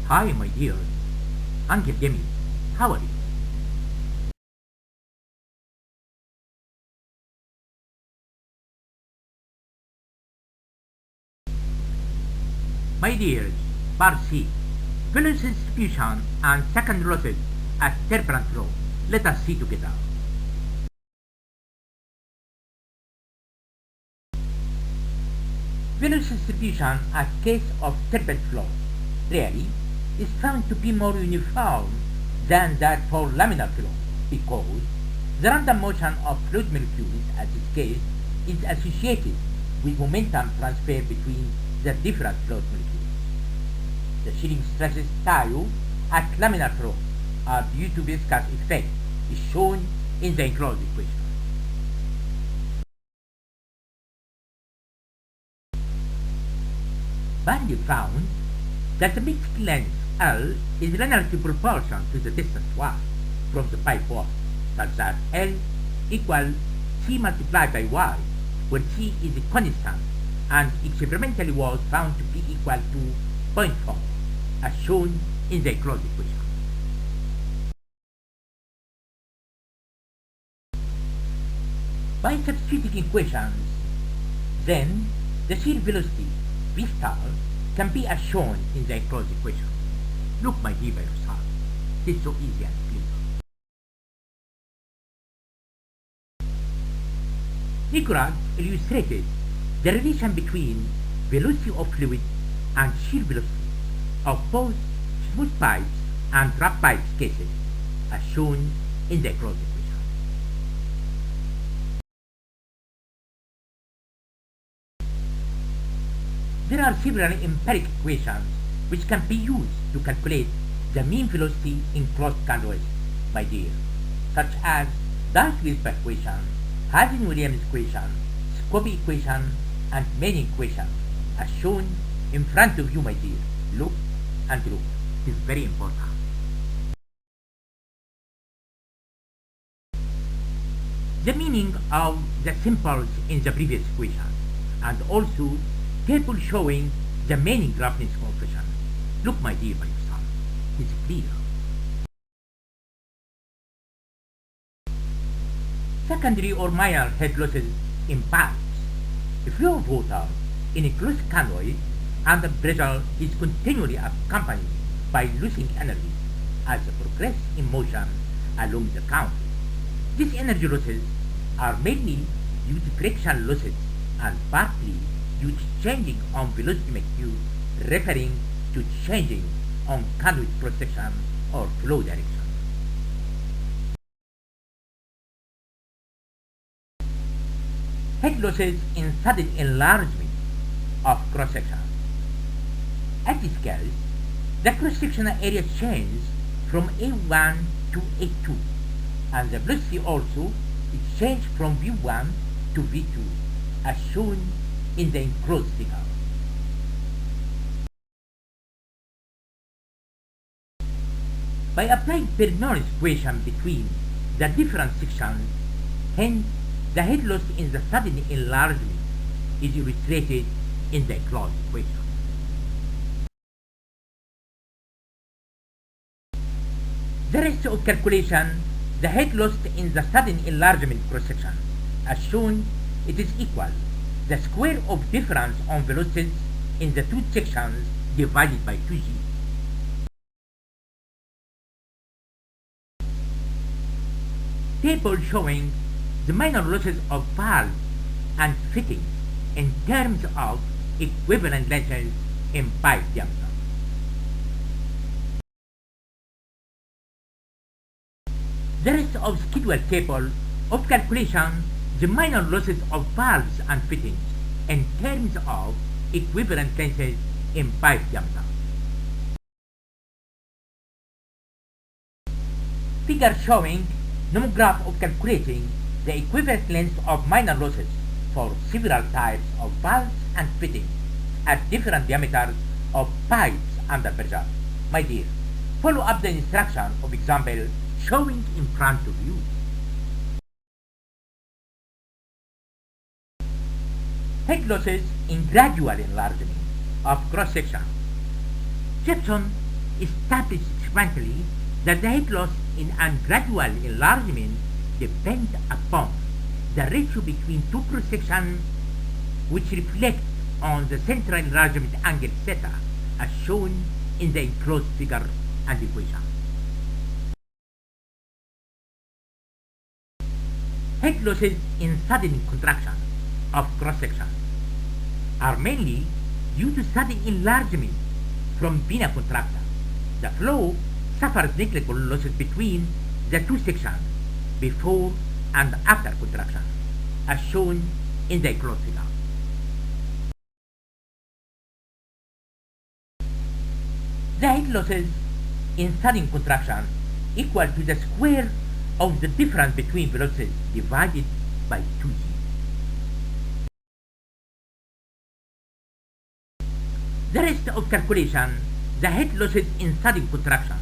Hi, my dear. Uncle Jimmy, how are you? My dears, Part C. Velocity distribution and second losses at turbulent flow. Let us see together. Velocity distribution at case of turbulent flow rarely is found to be more uniform than that for laminar flow because the random motion of fluid molecules at this case is associated with momentum transfer between the different fluid molecules. The shearing stresses tau at laminar flow are due to viscous effect is shown in the enclosed equation. Finally found that the mixed length L is linearly proportional to the distance y from the pipe wall, such that L equals C multiplied by y, where C is a constant and experimentally was found to be equal to 0.4, as shown in the enclosed equation. By substituting equations, then the shear velocity V star can be as shown in the enclosed equation. Look, my dear, by yourself. It is so easy and clear. Nicholas illustrated the relation between velocity of fluid and shear velocity of both smooth pipes and rough pipes cases, as shown in the enclosed equation. There are several empirical equations which can be used to calculate the mean velocity in closed conduits, my dear, such as Dirichlet equation, Hazen-Williams equation, Scobie equation, and Manning equation, as shown in front of you, my dear. Look and look. It is very important. The meaning of the symbols in the previous equation, and also table showing the Manning roughness coefficient. Look, my dear, by yourself. It is clear. Secondary or minor head losses in pipes. A flow of water in a closed conduit under pressure is continually accompanied by losing energy as it progresses in motion along the conduit. These energy losses are mainly due to friction losses and partly due to changing on velocity magnitude, referring to changing on conduit cross-section or flow direction. Head losses in sudden enlargement of cross-section. At this case, the cross-sectional area changes from A1 to A2, and the velocity also is changed from V1 to V2, as shown in the enclosed figure. By applying Bernoulli's equation between the different sections, hence the head loss in the sudden enlargement is illustrated in the enclosed equation. The rest of calculation, the head loss in the sudden enlargement cross-section, as shown, it is equal the square of difference on velocities in the two sections divided by 2g. Table showing the minor losses of valves and fittings in terms of equivalent lengths in pipe diameter. The rest of schedule table of calculation the minor losses of valves and fittings in terms of equivalent lengths in pipe diameter. Figure showing nomograph of calculating the equivalent length of minor losses for several types of valves and fittings at different diameters of pipes under pressure. My dear, follow up the instruction of example showing in front of you. Head losses in gradual enlargement of cross-section. Section established experimentally that the head loss in a gradual enlargement depends upon the ratio between two cross-sections, which reflect on the central enlargement angle theta, as shown in the enclosed figure and equation. Head losses in sudden contraction of cross-section are mainly due to sudden enlargement from vena contracta. The flow suffers negligible losses between the two sections before and after contraction, as shown in the enclosed figure. The head losses in sudden contraction equal to the square of the difference between velocities divided by 2g. The rest of calculation, the head losses in sudden contraction,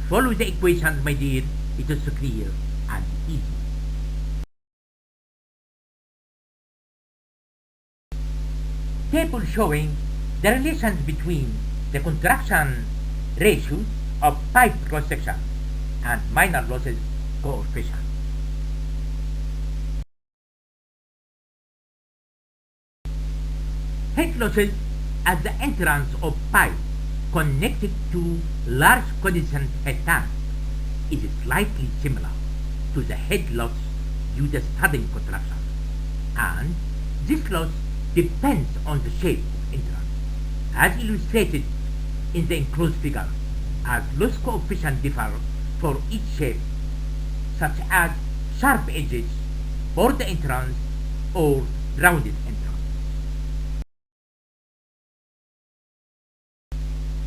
follow the equations, my dear. It is so clear and easy. Table showing the relations between the contraction ratios of pipe cross-section and minor losses coefficient. Head losses at the entrance of pipe connected to large condensate head tank is slightly similar to the head loss due to sudden contraction, and this loss depends on the shape of entrance, as illustrated in the enclosed figure, as loss coefficients differ for each shape, such as sharp edges, border entrance, or rounded entrance.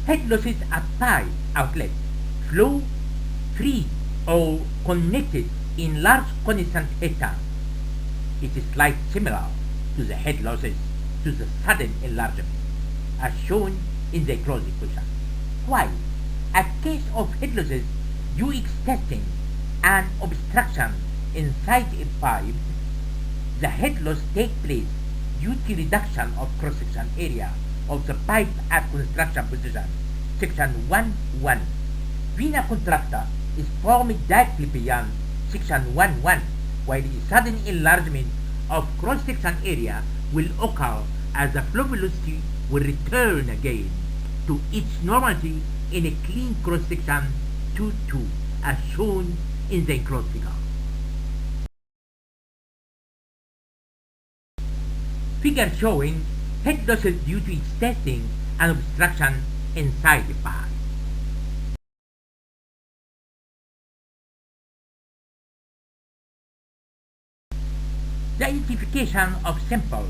Head losses at pipe outlet flow free or connected in large condensate head tank. It is slightly similar to the head losses to the sudden enlargement, as shown in the enclosed equation. While a case of head losses due to testing an obstruction inside a pipe, the head loss takes place due to reduction of cross-section area of the pipe at construction position, section 1-1. Vena contracta is formed directly beyond section 1-1, while the sudden enlargement of cross-section area will occur as the flow velocity will return again to its normality in a clean cross-section 2-2, as shown in the enclosed figure. Figure showing head losses due to its testing and obstruction inside the pipe. The identification of sample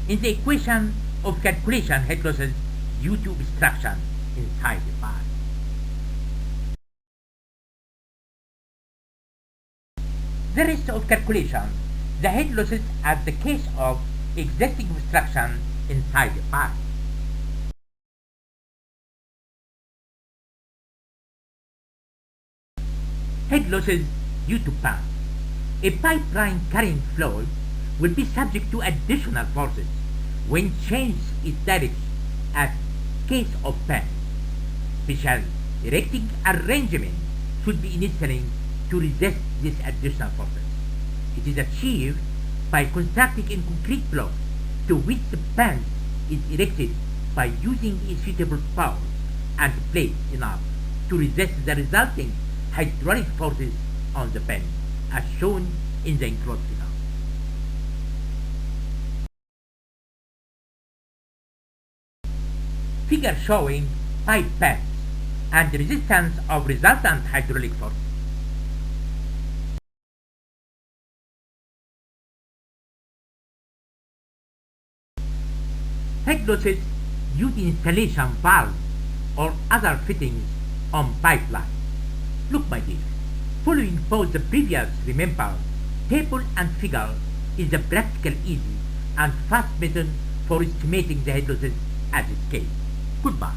in the equation of calculation head losses due to obstruction inside the pipe. The rest of calculation, the head losses at the case of existing obstruction inside the pipe. Head losses due to pump. A pipeline carrying fluid will be subject to additional forces when changes its direction at case of pump. Special erecting arrangement should be initially to resist these additional forces. It is achieved by constructing a concrete block to which the pump is erected by using a suitable power and plate enough to resist the resulting hydraulic forces on the pump, as shown in the enclosed figure. Figure showing pipe pumps and the resistance of resultant hydraulic force. Head losses due to installation valve or other fittings on pipeline. Look, my dear, following both the previous, remember, table and figure is a practical, easy, and fast method for estimating the head losses at this case. Goodbye.